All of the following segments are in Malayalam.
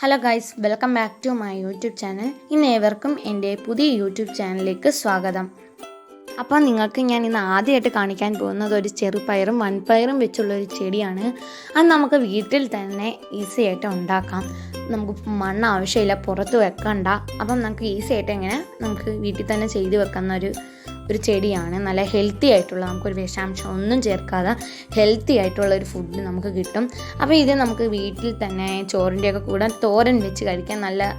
Hello guys, welcome back to my YouTube channel. ഇന്നേവർക്കും എൻ്റെ പുതിയ യൂട്യൂബ് ചാനലിലേക്ക് സ്വാഗതം. അപ്പോൾ നിങ്ങൾക്ക് ഞാൻ ഇന്ന് ആദ്യമായിട്ട് കാണിക്കാൻ പോകുന്നത് ഒരു ചെറുപയറും വൻപയറും വെച്ചുള്ളൊരു ചെടിയാണ്. അത് നമുക്ക് വീട്ടിൽ തന്നെ ഈസി ആയിട്ട് ഉണ്ടാക്കാം. നമുക്ക് മണ്ണ് ആവശ്യമില്ല, പുറത്ത് വെക്കണ്ട. അപ്പം നമുക്ക് ഈസി ആയിട്ട് എങ്ങനെ നമുക്ക് വീട്ടിൽ തന്നെ ചെയ്ത് വെക്കുന്ന ഒരു ചെടിയാണ്. നല്ല ഹെൽത്തി ആയിട്ടുള്ള, നമുക്കൊരു വിഷാംശം ഒന്നും ചേർക്കാതെ ഹെൽത്തി ആയിട്ടുള്ള ഒരു ഫുഡ് നമുക്ക് കിട്ടും. അപ്പോൾ ഇത് നമുക്ക് വീട്ടിൽ തന്നെ ചോറിൻ്റെയൊക്കെ കൂടെ തോരൻ വെച്ച് കഴിക്കാൻ നല്ല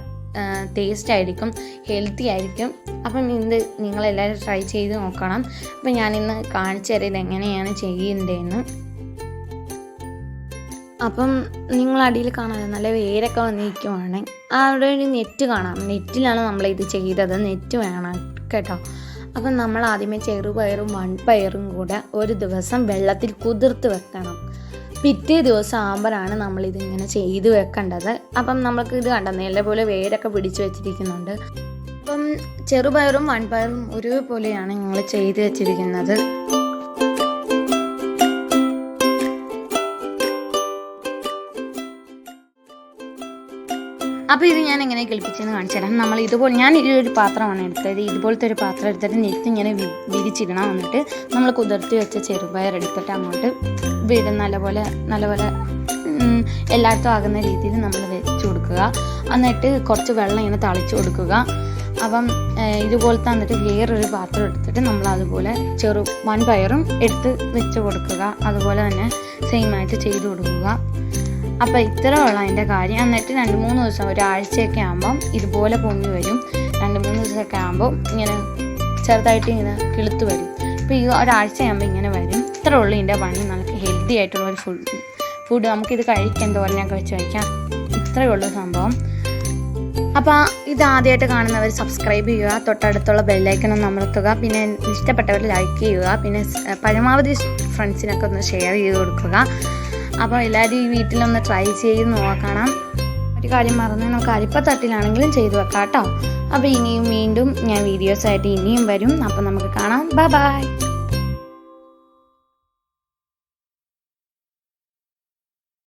ടേസ്റ്റ് ആയിരിക്കും, ഹെൽത്തി ആയിരിക്കും. അപ്പം ഇത് നിങ്ങളെല്ലാവരും ട്രൈ ചെയ്ത് നോക്കണം. അപ്പം ഞാനിന്ന് കാണിച്ചു തരാം ഇതെങ്ങനെയാണ് ചെയ്യേണ്ടതെന്ന്. അപ്പം നിങ്ങൾ അടിയിൽ കാണാതെ നല്ല വേരൊക്കെ വന്നിരിക്കുവാണ്. അവിടെ ഒരു നെറ്റ് കാണാം, നെറ്റിലാണ് നമ്മളിത് ചെയ്തത്. നെറ്റ് വേണം കേട്ടോ. അപ്പം നമ്മൾ ആദ്യമേ ചെറുപയറും വൻപയറും കൂടെ ഒരു ദിവസം വെള്ളത്തിൽ കുതിർത്ത് വെക്കണം. പിറ്റേ ദിവസം ആകുമ്പോഴാണ് നമ്മളിതിങ്ങനെ ചെയ്ത് വെക്കേണ്ടത്. അപ്പം നമുക്ക് ഇത് കണ്ട നല്ലപോലെ വേരൊക്കെ പിടിച്ചു വെച്ചിരിക്കുന്നുണ്ട്. അപ്പം ചെറുപയറും വൻപയറും ഒരുപോലെയാണ് ഞങ്ങൾ ചെയ്ത് വെച്ചിരിക്കുന്നത്. അപ്പോൾ ഇത് ഞാൻ എങ്ങനെ കിളിപ്പിച്ചെന്ന് കാണിച്ചു തരാം. നമ്മൾ ഇതുപോലെ, ഞാൻ ഒരു പാത്രമാണ് എടുത്തത്. ഇതുപോലത്തെ ഒരു പാത്രം എടുത്തിട്ട് നെറ്റ് ഇങ്ങനെ വിരിച്ചിടണം. എന്നിട്ട് നമ്മൾ കുതിർത്തി വെച്ച ചെറുപയർ എടുത്തിട്ട് അങ്ങോട്ട് വീടും നല്ലപോലെ എല്ലായിടത്തും ആകുന്ന രീതിയിൽ നമ്മൾ വെച്ച് കൊടുക്കുക. എന്നിട്ട് കുറച്ച് വെള്ളം ഇങ്ങനെ തളിച്ച് കൊടുക്കുക. അപ്പം ഇതുപോലത്തെ എന്നിട്ട് വേറൊരു പാത്രം എടുത്തിട്ട് നമ്മൾ അതുപോലെ വൻപയറും എടുത്ത് വെച്ച് കൊടുക്കുക. അതുപോലെ തന്നെ സെയിമായിട്ട് ചെയ്ത് കൊടുക്കുക. അപ്പോൾ ഇത്രയുള്ള അതിൻ്റെ കാര്യം. എന്നിട്ട് 2-3 ദിവസം, ഒരാഴ്ചയൊക്കെ ആകുമ്പം ഇതുപോലെ പൊങ്ങി വരും. 2-3 ദിവസമൊക്കെ ആകുമ്പോൾ ഇങ്ങനെ ചെറുതായിട്ട് ഇങ്ങനെ കിളുത്ത് വരും. ഇപ്പോൾ ഈ ഒരാഴ്ച ആകുമ്പോൾ ഇങ്ങനെ വരും. ഇത്ര ഉള്ളൂ ഇതിൻ്റെ പണി. നമുക്ക് ഹെൽത്തി ആയിട്ടുള്ള ഒരു ഫുഡ് നമുക്കിത് കഴിക്കാൻ, തോരനൊക്കെ വെച്ച് കഴിക്കാം. ഇത്രയേ ഉള്ളൂ സംഭവം. അപ്പോൾ ഇത് ആദ്യമായിട്ട് കാണുന്നവർ സബ്സ്ക്രൈബ് ചെയ്യുക, തൊട്ടടുത്തുള്ള ബെല്ലൈക്കൺ ഒന്ന് അമർത്തുക. പിന്നെ ഇഷ്ടപ്പെട്ടവർ ലൈക്ക് ചെയ്യുക. പിന്നെ പരമാവധി ഫ്രണ്ട്സിനൊക്കെ ഒന്ന് ഷെയർ ചെയ്ത് കൊടുക്കുക. അപ്പോൾ എല്ലാവരും ഈ വീട്ടിലൊന്ന് ട്രൈ ചെയ്ത് നോക്കണം. ഒരു കാര്യം മറന്ന്, നമുക്ക് അരിപ്പത്തട്ടിലാണെങ്കിലും ചെയ്ത് വെക്കാം കേട്ടോ. അപ്പോൾ ഇനിയും വീണ്ടും ഞാൻ വീഡിയോസായിട്ട് ഇനിയും വരും. അപ്പോൾ നമുക്ക് കാണാം. Bye bye.